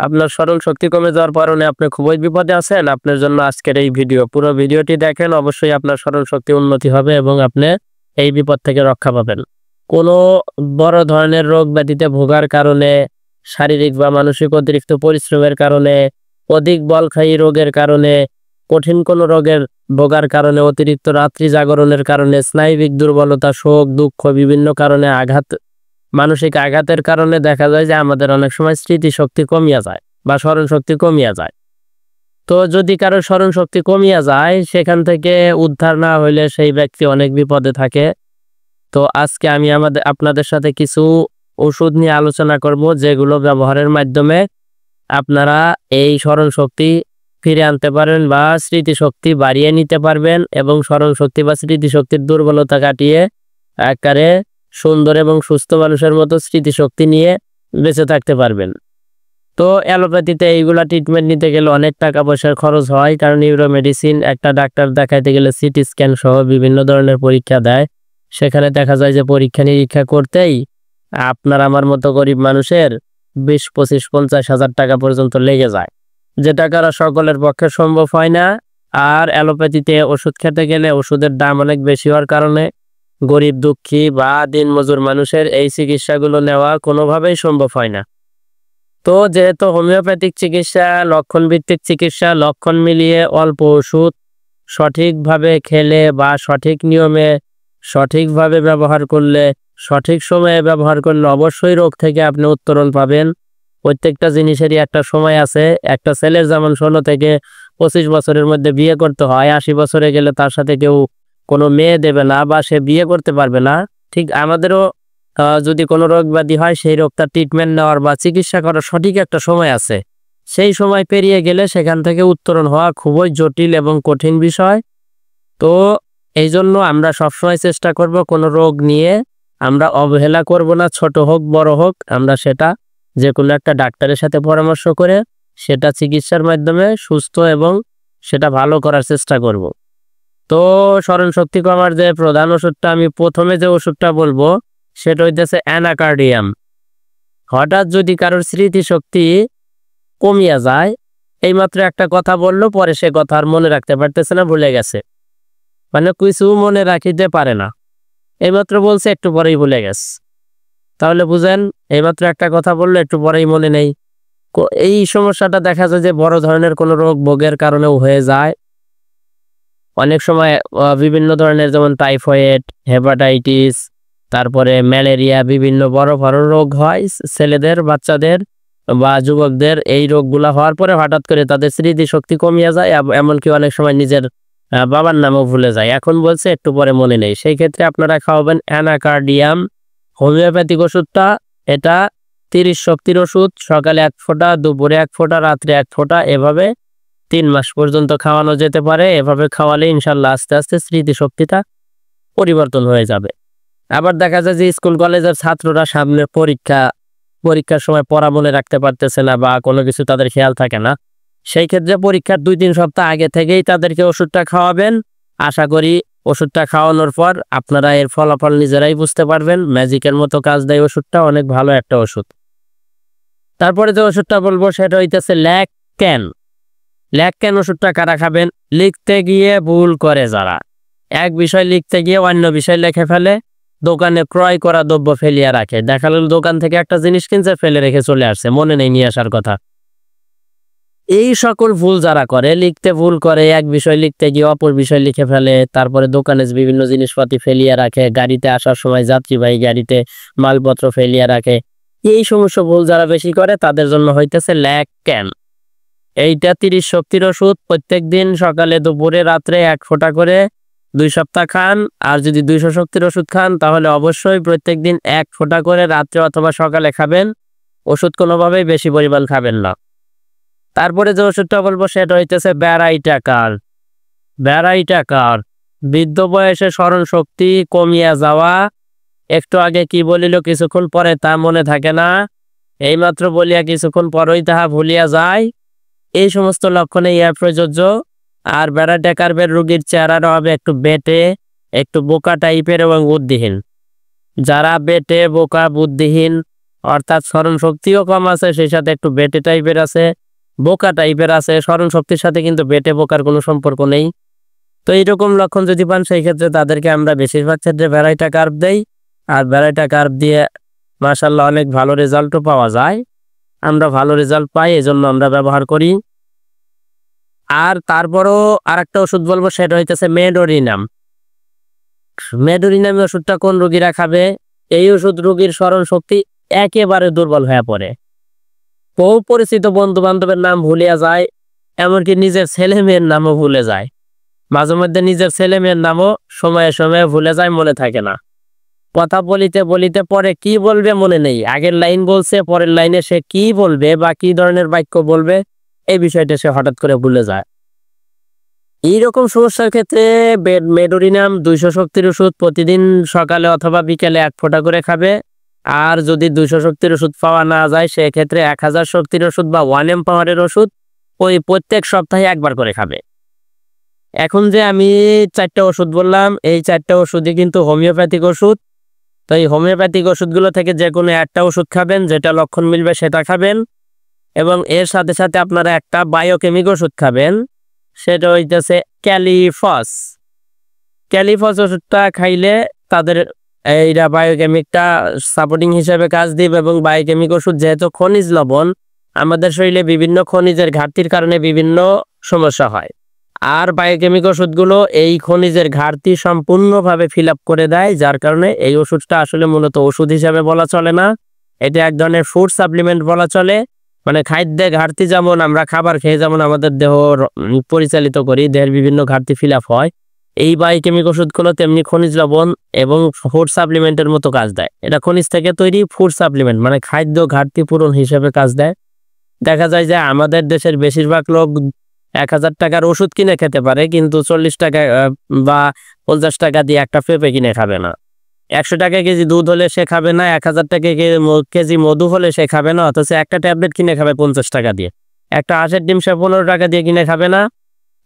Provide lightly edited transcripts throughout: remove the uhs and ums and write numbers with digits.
আপনার স্মরণ শক্তি কমে যাওয়ার কারণে আপনি খুবই বিপদে আছেন, আপনার জন্য আজকের এই ভিডিও। পুরো ভিডিওটি দেখেন, অবশ্যই আপনার স্মরণ শক্তি উন্নতি হবে এবং আপনি এই বিপদ থেকে রক্ষা পাবেন। কোনো বড় ধরনের রোগ ব্যাধিতে ভোগার কারণে, শারীরিক বা মানসিক অতিরিক্ত পরিশ্রমের কারণে, অধিক বলখায়ী রোগের কারণে, কঠিন কোনো রোগের ভোগার কারণে, অতিরিক্ত রাত্রি জাগরণের কারণে, স্নায়বিক দুর্বলতা, শোক, দুঃখ, বিভিন্ন কারণে মানসিক আঘাতের কারণে দেখা যায় যে আমাদের অনেক সময় স্মৃতিশক্তি কমিয়া যায় বা স্মরণ শক্তি কমিয়া যায়। তো যদি কারো স্মরণ শক্তি কমিয়া যায়, সেখান থেকে উদ্ধার না হইলে সেই ব্যক্তি অনেক বিপদে থাকে। তো আজকে আমি আপনাদের সাথে কিছু ওষুধ নিয়ে আলোচনা করব, যেগুলো ব্যবহারের মাধ্যমে আপনারা এই স্মরণ শক্তি ফিরে আনতে পারেন বা স্মৃতিশক্তি বাড়িয়ে নিতে পারবেন এবং স্মরণ শক্তি বা স্মৃতিশক্তির দুর্বলতা কাটিয়ে একেবারে সুন্দর এবং সুস্থ মানুষের মতো স্মৃতিশক্তি নিয়ে বেঁচে থাকতে পারবেন। তো অ্যালোপ্যাথিতে এইগুলা ট্রিটমেন্ট নিতে গেলে অনেক টাকা পয়সার খরচ হয়, কারণ নিউরো মেডিসিন একটা ডাক্তার দেখাইতে গেলে সিটি স্ক্যান সহ বিভিন্ন ধরনের পরীক্ষা দেয়। সেখানে দেখা যায় যে পরীক্ষা নিরীক্ষা করতেই আপনার আমার মতো গরিব মানুষের 20, 25, 50 হাজার টাকা পর্যন্ত লেগে যায়, যে টাকাটা সকলের পক্ষে সম্ভব হয় না। আর অ্যালোপ্যাথিতে ওষুধ খেতে গেলে ওষুধের দাম অনেক বেশি হওয়ার কারণে গরিব দুঃখী বা দিনমজুর মানুষের এই চিকিৎসাগুলো নেওয়া কোনোভাবেই সম্ভব হয় না। তো যেহেতু হোমিওপ্যাথিক চিকিৎসা লক্ষণ ভিত্তিক চিকিৎসা, লক্ষণ মিলিয়ে অল্প ওষুধ সঠিকভাবে খেলে বা সঠিক নিয়মে সঠিকভাবে ব্যবহার করলে, সঠিক সময়ে ব্যবহার করলে অবশ্যই রোগ থেকে আপনি উত্তরণ পাবেন। প্রত্যেকটা জিনিসেরই একটা সময় আছে। একটা ছেলের যেমন 16 থেকে 25 বছরের মধ্যে বিয়ে করতে হয়, 80 বছরে গেলে তার সাথে কেউ কোনো মেয়ে দেবে না বা সে বিয়ে করতে পারবে না, ঠিক আমাদেরও যদি কোনো রোগ ব্যাধি হয়, সেই রোগটা ট্রিটমেন্ট নেওয়ার বা চিকিৎসা করার সঠিক একটা সময় আছে। সেই সময় পেরিয়ে গেলে সেখান থেকে উত্তরণ হওয়া খুবই জটিল এবং কঠিন বিষয়। তো এই জন্য আমরা সবসময় চেষ্টা করব কোনো রোগ নিয়ে আমরা অবহেলা করব না, ছোট হোক বড় হোক, আমরা সেটা যে কোনো একটা ডাক্তারের সাথে পরামর্শ করে সেটা চিকিৎসার মাধ্যমে সুস্থ এবং সেটা ভালো করার চেষ্টা করব। তো স্মরণ শক্তি কমার যে প্রধান ওষুধটা, আমি প্রথমে যে ওষুধটা বলবো সেটা হইতেছে অ্যানাকার্ডিয়াম। হঠাৎ যদি কারোর স্মৃতিশক্তি কমিয়া যায়, এইমাত্র একটা কথা বললো, পরে সে কথা আর মনে রাখতে পারতেছে না, ভুলে গেছে, মানে কিছু মনে রাখিতে পারে না, এইমাত্র বলছে একটু পরেই ভুলে গেছে, তাহলে বুঝেন এইমাত্র একটা কথা বললো একটু পরেই মনে নেই। এই সমস্যাটা দেখা যায় যে বড় ধরনের কোনো রোগ ভোগের কারণেও হয়ে যায়। অনেক সময় বিভিন্ন ধরনের, যেমন টাইফয়েড, হেপাটাইটিস, তারপরে ম্যালেরিয়া, বিভিন্ন বড় বড় রোগ হয় ছেলেদের, বাচ্চাদের বা যুবকদের। এই রোগগুলা হওয়ার পরে হঠাৎ করে তাদের স্মৃতিশক্তি কমিয়ে যায়, এমনকি অনেক সময় নিজের বাবার নামও ভুলে যায়, এখন বলছে একটু পরে মনে নেই। সেই ক্ষেত্রে আপনারা খাওয়াবেন অ্যানাকার্ডিয়াম হোমিওপ্যাথিক ওষুধটা। এটা 30 শক্তির ওষুধ, সকালে 1 ফোঁটা, দুপুরে 1 ফোঁটা, রাত্রে 1 ফোঁটা, এভাবে 3 মাস পর্যন্ত খাওয়ানো যেতে পারে। এভাবে খাওয়ালে ইনশাল্লাহ আস্তে আস্তে স্মৃতিশক্তিটা পরিবর্তন হয়ে যাবে। আবার দেখা যায় যে স্কুল কলেজের ছাত্ররা সামনে পরীক্ষার সময় পড়া মনে রাখতে পারতেছে না বা কোনো কিছু তাদের খেয়াল থাকে না, সেই ক্ষেত্রে পরীক্ষার 2-3 সপ্তাহ আগে থেকেই তাদেরকে ওষুধটা খাওয়াবেন। আশা করি ওষুধটা খাওয়ানোর পর আপনারা এর ফলাফল নিজেরাই বুঝতে পারবেন। ম্যাজিকের মতো কাজ দেয় ওষুধটা, অনেক ভালো একটা ওষুধ। তারপরে যে ওষুধটা বলবো সেটা হইতেছে ল্যাকক্যান। ল্যাকক্যান ওষুধটা কারা খাবেন? লিখতে গিয়ে ভুল করে যারা, এক বিষয় লিখতে গিয়ে অন্য বিষয় লিখে ফেলে, দোকানে ক্রয় করা দ্রব্য ফেলিয়া রাখে, দেখা গেল দোকান থেকে একটা জিনিস কিনছে, ফেলে রেখে চলে আসছে, মনে নেই নিয়ে আসার কথা। এই সকল ভুল যারা করে, লিখতে ভুল করে, এক বিষয় লিখতে গিয়ে অপর বিষয় লিখে ফেলে, তারপরে দোকানে বিভিন্ন জিনিসপাতি ফেলিয়া রাখে, গাড়িতে আসার সময় যাত্রীবাহী গাড়িতে মালপত্র ফেলিয়া রাখে, এই সমস্ত ভুল যারা বেশি করে তাদের জন্য হইতেছে ল্যাকক্যান। এইটা 30 শক্তির ওষুধ। প্রত্যেক দিন সকালে, দুপুরে, রাত্রে 1 ফোঁটা করে 2 সপ্তাহ খান। আর যদি 200 শক্তির ওষুধ খান তাহলে অবশ্যই প্রত্যেক দিন 1 ফোঁটা করে রাত্রে অথবা সকালে খাবেন। ওষুধ কোনোভাবেই বেশি পরিমাণ খাবেন না। তারপরে যে ওষুধটা বলবো সেটা হইতেছে ব্যারাইটাকার। ব্যারাইটাকার বৃদ্ধ বয়সে স্মরণ শক্তি কমিয়া যাওয়া, একটু আগে কি বলিল কিছুক্ষণ পরে তা মনে থাকে না, এইমাত্র বলিয়া কিছুক্ষণ পরই তাহা ভুলিয়া যায়, এই সমস্ত লক্ষণে ইহা প্রযোজ্য। আর ব্যারাইটাকার রোগীর চেহারাটা হবে একটু বেঁটে, একটু বোকা টাইপের এবং বুদ্ধিহীন। যারা বেঁটে, বোকা, বুদ্ধিহীন অর্থাৎ স্মরণ শক্তিও কম আছে, সেই সাথে একটু বেটে টাইপের আছে, বোকা টাইপের আছে। স্মরণ শক্তির সাথে কিন্তু বেটে বোকার কোনো সম্পর্ক নেই। তো এইরকম লক্ষণ যদি পান সেই ক্ষেত্রে তাদেরকে আমরা বেশিরভাগ ক্ষেত্রে ভ্যারাইটা কার্ভ দেই। আর ভ্যারাইটা কার্ভ দিয়ে মাশাআল্লাহ অনেক ভালো রেজাল্টও পাওয়া যায়। আমরা ভালো রেজাল্ট পাই, এজন্য আমরা ব্যবহার করি। আর তারপরও আরেকটা ওষুধ বলবো, সেটা হইতেছে মেডোরিনাম। মেডোরিনাম ওষুধটা কোন রোগীরা খাবে? এই ওষুধ রোগীর স্মরণ শক্তি একেবারে দুর্বল হয়ে পড়ে, বহু পরিচিত বন্ধু বান্ধবের নাম ভুলিয়া যায়, এমনকি নিজের ছেলে মেয়ের নামও ভুলে যায়। মাঝে মধ্যে নিজের ছেলে মেয়ের নামও সময়ে সময়ে ভুলে যায়, মনে থাকে না। কথা বলিতে বলিতে পরে কি বলবে মনে নেই, আগের লাইন বলছে পরের লাইনে সে কি বলবে বা কি ধরনের বাক্য বলবে এই বিষয়টা সে হঠাৎ করে ভুলে যায়। এইরকম সমস্যার ক্ষেত্রে মেডোরিনাম 200 শক্তির ওষুধ প্রতিদিন সকালে অথবা বিকেলে 1 ফোঁটা করে খাবে। আর যদি 200 শক্তির ওষুধ পাওয়া না যায় সেক্ষেত্রে 1000 শক্তির ওষুধ বা 1M পাওয়ারের ওষুধ ওই প্রত্যেক সপ্তাহে 1 বার করে খাবে। এখন যে আমি 4টা ওষুধ বললাম, এই 4টা ওষুধই কিন্তু হোমিওপ্যাথিক ওষুধ। তো এই হোমিওপ্যাথিক ওষুধগুলো থেকে যে কোনো একটা ওষুধ খাবেন, যেটা লক্ষণ মিলবে সেটা খাবেন। এবং এর সাথে সাথে আপনারা একটা বায়োকেমিক ওষুধ খাবেন, সেটা হইতেছে ক্যালিফস। ক্যালিফস ওষুধটা খাইলে তাদের এইটা বায়োকেমিকটা সাপোর্টিং হিসেবে কাজ দিবে। এবং বায়োকেমিক ওষুধ যেহেতু খনিজ লবণ, আমাদের শরীরে বিভিন্ন খনিজের ঘাটতির কারণে বিভিন্ন সমস্যা হয়। আর বায়োকেমিক ওষুধগুলো এই খনিজের ঘাটতি সম্পূর্ণভাবে ফিল আপ করে দেয়, যার কারণে এই ওষুধটা আসলে মূলত ওষুধ হিসাবে বলা চলে না, এটা এক ধরনের ফুড সাপ্লিমেন্ট বলা চলে। মানে খাদ্যে ঘাটতি যেমন আমরা খাবার খেয়ে যেমন আমাদের দেহ পরিচালিত করি, দেহের বিভিন্ন ঘাটতি ফিল আপ হয়, এই বায়োকেমিক ওষুধগুলো তেমনি খনিজ লবণ এবং ফুড সাপ্লিমেন্টের মতো কাজ দেয়। এটা খনিজ থেকে তৈরি ফুড সাপ্লিমেন্ট, মানে খাদ্য ঘাটতি পূরণ হিসেবে কাজ দেয়। দেখা যায় যে আমাদের দেশের বেশিরভাগ লোক 1000 টাকার ওষুধ কিনে খেতে পারে, কিন্তু 40 টাকা বা 50 টাকা দিয়ে একটা পেঁপে কিনে খাবে না। 100 টাকা কেজি দুধ হলে সে খাবে না, 1000 টাকা কেজি মধু হলে সে খাবে না, অথচ একটা ট্যাবলেট কিনে খাবে 50 টাকা দিয়ে। একটা হাঁসের ডিম সে 15 টাকা দিয়ে কিনে খাবে না।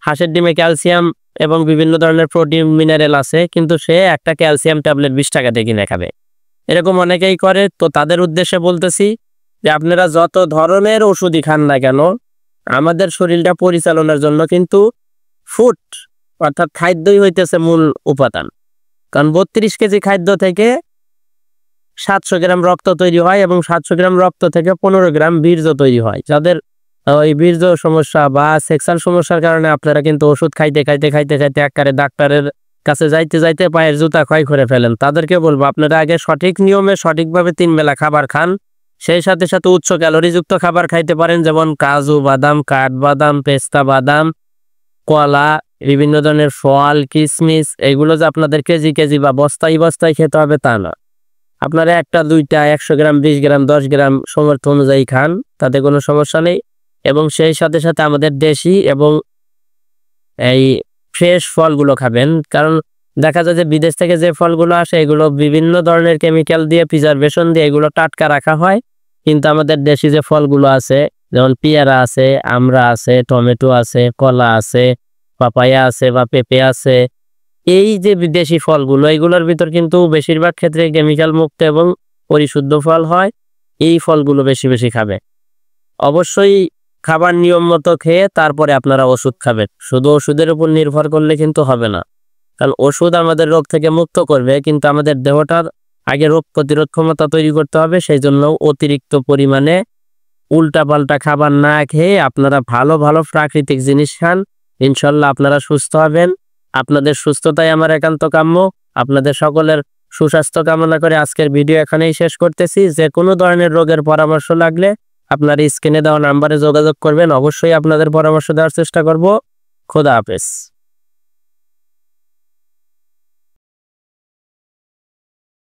হাঁসের ডিমে ক্যালসিয়াম এবং বিভিন্ন ধরনের প্রোটিন মিনারেল আছে, কিন্তু সে একটা ক্যালসিয়াম ট্যাবলেট 20 টাকা দিয়ে কিনে খাবে। এরকম অনেকেই করে। তো তাদের উদ্দেশ্যে বলতেছি যে আপনারা যত ধরনের ওষুধই খান না কেন, আমাদের শরীরটা পরিচালনার জন্য কিন্তু ফুড অর্থাৎ খাদ্যই হইতেছে মূল উপাদান। কারণ 32 কেজি খাদ্য থেকে 700 গ্রাম রক্ত তৈরি হয় এবং 700 গ্রাম রক্ত থেকে 15 গ্রাম বীর্য তৈরি হয়। যাদের ওই বীর্য সমস্যা বা সেক্সুয়াল সমস্যার কারণে আপনারা কিন্তু ওষুধ খাইতে খাইতে খাইতে খাইতে একবারে ডাক্তারের কাছে যাইতে যাইতে পায়ের জুতা ক্ষয় করে ফেলেন, তাদেরকে বলবো আপনারা আগে সঠিক নিয়মে সঠিকভাবে 3 বেলা খাবার খান। সেই সাথে সাথে উচ্চ ক্যালোরিযুক্ত খাবার খাইতে পারেন, যেমন কাজু বাদাম, কাঠবাদাম, পেস্তা বাদাম, কলা, বিভিন্ন ধরনের ফল, কিশমিশ। এইগুলো যে আপনাদের কেজি কেজি বা বস্তায় বস্তায় খেতে হবে তা না, আপনারা একটা দুইটা 100 গ্রাম 20 গ্রাম 10 গ্রাম সামর্থ্য অনুযায়ী খান, তাতে কোনো সমস্যা নেই। এবং সেই সাথে সাথে আমাদের দেশি এবং এই ফ্রেশ ফলগুলো খাবেন। কারণ দেখা যায় যে বিদেশ থেকে যে ফলগুলো আসে এগুলো বিভিন্ন ধরনের কেমিক্যাল দিয়ে, প্রিজারভেশন দিয়ে এগুলো টাটকা রাখা হয়। কিন্তু আমাদের দেশি যে ফলগুলো আছে, যেমন পেয়ারা আছে, আমড়া আছে, টমেটো আছে, কলা আছে, পাপায়া আছে বা পেঁপে আছে, এই যে বিদেশি ফলগুলো, এগুলোর ভিতর কিন্তু বেশিরভাগ ক্ষেত্রে কেমিক্যাল মুক্ত এবং পরিশুদ্ধ ফল হয়। এই ফলগুলো বেশি বেশি খাবে। অবশ্যই খাবার নিয়ম মতো খেয়ে তারপরে আপনারা ওষুধ খাবেন। শুধু ওষুধের উপর নির্ভর করলে কিন্তু হবে না, কারণ ওষুধ আমাদের রোগ থেকে মুক্ত করবে, কিন্তু আমাদের দেহটার আগে রোগ প্রতিরোধ ক্ষমতা তৈরি করতে হবে। সেই জন্য অতিরিক্ত পরিমাণে উল্টাপাল্টা খাবার না খেয়ে আপনারা ভালো ভালো প্রাকৃতিক জিনিস খান, ইনশাল্লাহ আপনারা সুস্থ হবেন। আপনাদের সুস্থতাই আমার একান্ত কাম্য। আপনাদের সকলের সুস্বাস্থ্য কামনা করে আজকের ভিডিও এখানেই শেষ করতেছি। যে কোনো ধরনের রোগের পরামর্শ লাগলে আপনার স্ক্রিনে দেওয়া নাম্বারে যোগাযোগ করবেন, অবশ্যই আপনাদের পরামর্শ দেওয়ার চেষ্টা করব। খোদা হাফেজ।